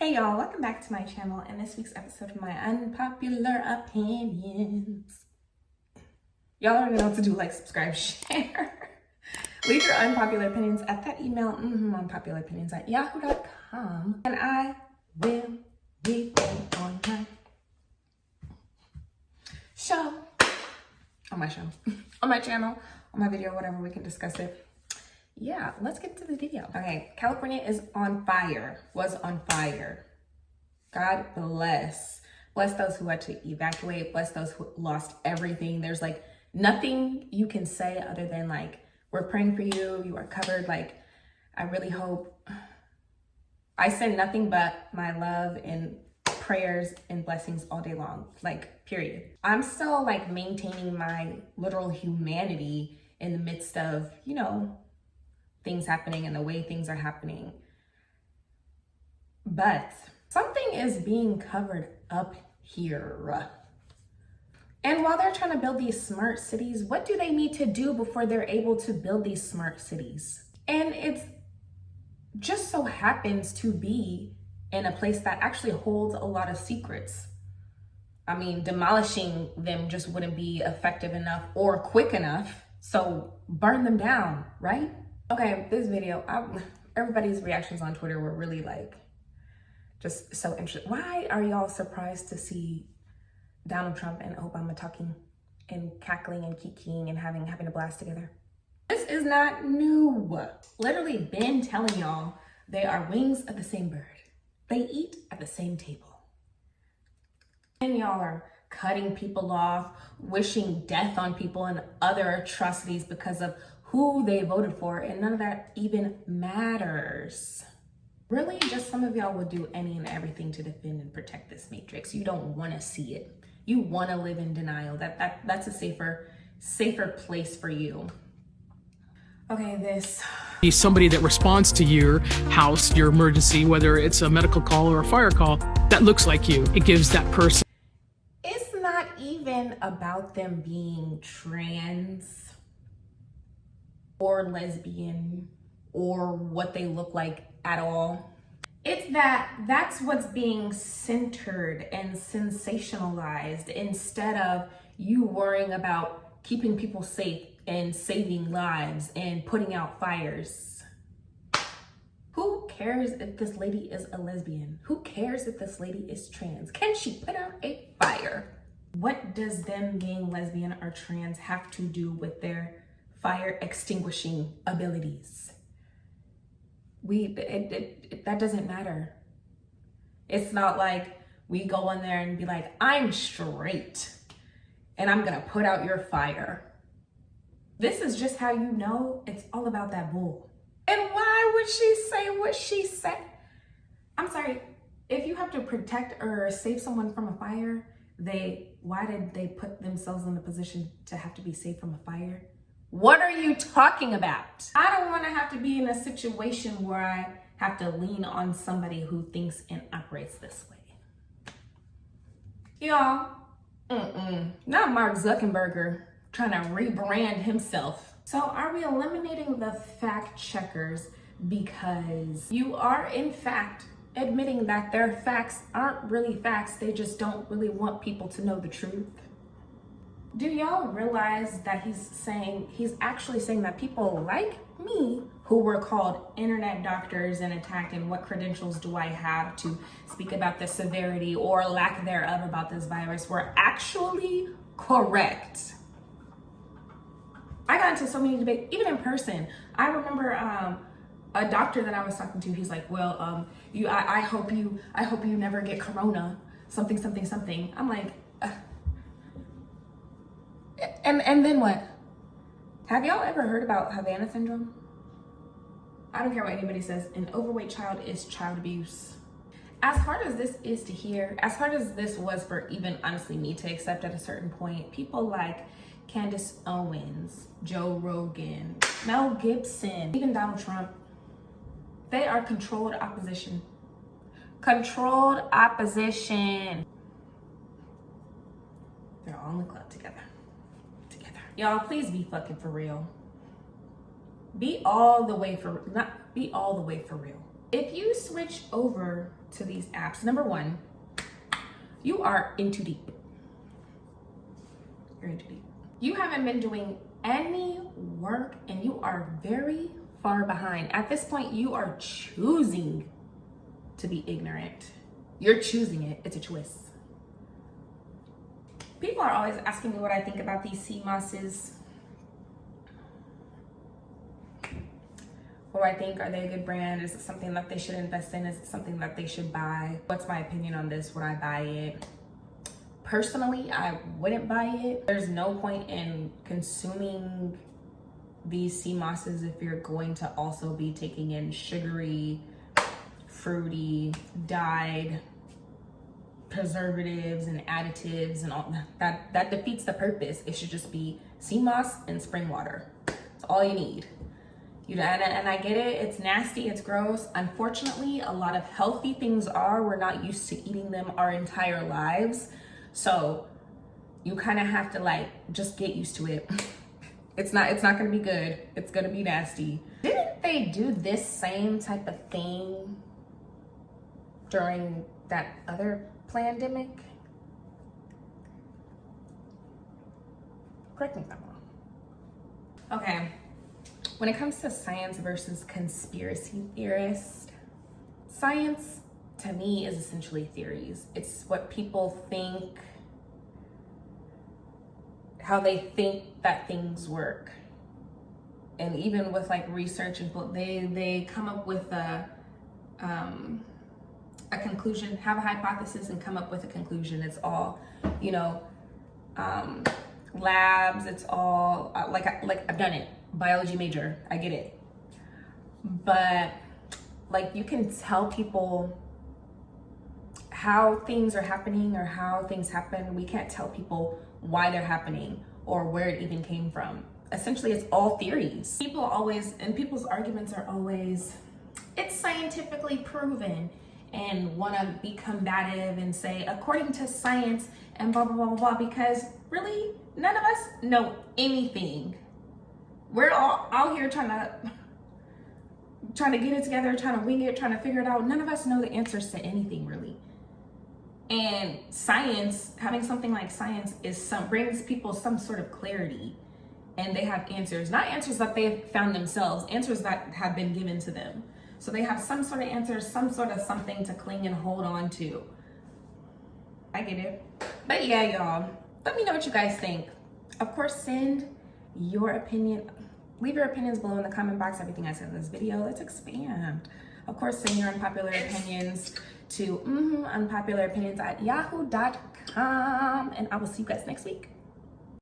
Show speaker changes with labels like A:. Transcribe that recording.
A: Hey y'all, welcome back to my channel and this week's episode of my unpopular opinions. Y'all already know what to do, like, subscribe, share. Leave your unpopular opinions at that email, MhmUnpopularOpinions@yahoo.com, and I will read them on my show. On my show. On my channel, on my video, whatever, we can discuss it. Yeah, let's get to the video. Okay, California is on fire, was on fire. God bless. Bless those who had to evacuate, bless those who lost everything. There's like nothing you can say other than like, we're praying for you, you are covered. Like, I really hope, I send nothing but my love and prayers and blessings all day long, like, period. I'm still like maintaining my literal humanity in the midst of, you know, things happening and the way things are happening. But something is being covered up here. And while they're trying to build these smart cities, what do they need to do before they're able to build these smart cities? And it's just so happens to be in a place that actually holds a lot of secrets. I mean, demolishing them just wouldn't be effective enough or quick enough. So burn them down, right? Okay, this video, everybody's reactions on Twitter were really like, just so interesting. Why are y'all surprised to see Donald Trump and Obama talking and cackling and kikiing and having a blast together? This is not new. Literally been telling y'all they are wings of the same bird. They eat at the same table. And y'all are cutting people off, wishing death on people and other atrocities because of who they voted for, and none of that even matters. Really, just some of y'all would do any and everything to defend and protect this matrix. You don't want to see it. You want to live in denial. That's a safer place for you. Okay, this.
B: Be somebody that responds to your house, your emergency, whether it's a medical call or a fire call, that looks like you. It gives that person.
A: It's not even about them being trans or lesbian or what they look like at all. It's that's what's being centered and sensationalized instead of you worrying about keeping people safe and saving lives and putting out fires. Who cares if this lady is a lesbian? Who cares if this lady is trans? Can she put out a fire? What does them being lesbian or trans have to do with their fire extinguishing abilities? That doesn't matter. It's not like we go in there and be like, I'm straight and I'm gonna put out your fire. This is just how you know it's all about that bull. And why would she say what she said? I'm sorry, if you have to protect or save someone from a fire, why did they put themselves in the position to have to be saved from a fire? What are you talking about? I don't want to have to be in a situation where I have to lean on somebody who thinks and operates this way. Y'all, not Mark Zuckerberg trying to rebrand himself. So are we eliminating the fact checkers because you are in fact admitting that their facts aren't really facts, they just don't really want people to know the truth? Do y'all realize that he's actually saying that people like me who were called internet doctors and attacked, and what credentials do I have to speak about the severity or lack thereof about this virus, were actually correct? I got into so many debates, even in person. I remember a doctor that I was talking to, he's like, well, I hope you never get corona, something. I'm like, and then what? Have y'all ever heard about Havana syndrome? I don't care what anybody says, an overweight child is child abuse. As hard as this is to hear, as hard as this was for even honestly me to accept at a certain point, people like Candace Owens, Joe Rogan, Mel Gibson, even Donald Trump, they are controlled opposition. Controlled opposition. They're all in the club together. Y'all, please be fucking for real. Be all the way for real. If you switch over to these apps, number one, you are in too deep. You're in too deep. You haven't been doing any work and you are very far behind. At this point, you are choosing to be ignorant. You're choosing it. It's a choice. People are always asking me what I think about these sea mosses. What do I think? Are they a good brand? Is it something that they should invest in? Is it something that they should buy? What's my opinion on this? Would I buy it? Personally, I wouldn't buy it. There's no point in consuming these sea mosses if you're going to also be taking in sugary, fruity, dyed preservatives and additives and all that. That defeats the purpose. It should just be sea moss and spring water. That's all you need. And I get it, it's nasty, it's gross. Unfortunately, a lot of healthy things we're not used to eating them our entire lives. So you kind of have to like just get used to it. It's not gonna be good. It's gonna be nasty. Didn't they do this same type of thing during that other pandemic? Correct me if I'm wrong. Okay. When it comes to science versus conspiracy theorists, science to me is essentially theories. It's what people think, how they think that things work. And even with like research and they come up with a conclusion, have a hypothesis and come up with a conclusion. It's all, labs, it's all like I've done it. Biology major, I get it. But like you can tell people how things are happening or how things happen. We can't tell people why they're happening or where it even came from. Essentially, it's all theories. People's arguments are always, it's scientifically proven, and want to be combative and say, according to science and blah, blah, blah, blah, because really, none of us know anything. We're all out here trying to get it together, trying to wing it, trying to figure it out. None of us know the answers to anything really. And science, having something like science brings people some sort of clarity, and they have answers, not answers that they've found themselves, answers that have been given to them. So they have some sort of answers, some sort of something to cling and hold on to. I get it. But yeah, y'all, let me know what you guys think. Of course, send your opinion. Leave your opinions below in the comment box. Everything I said in this video, let's expand. Of course, send your unpopular opinions to MhmUnpopularOpinions@yahoo.com. And I will see you guys next week.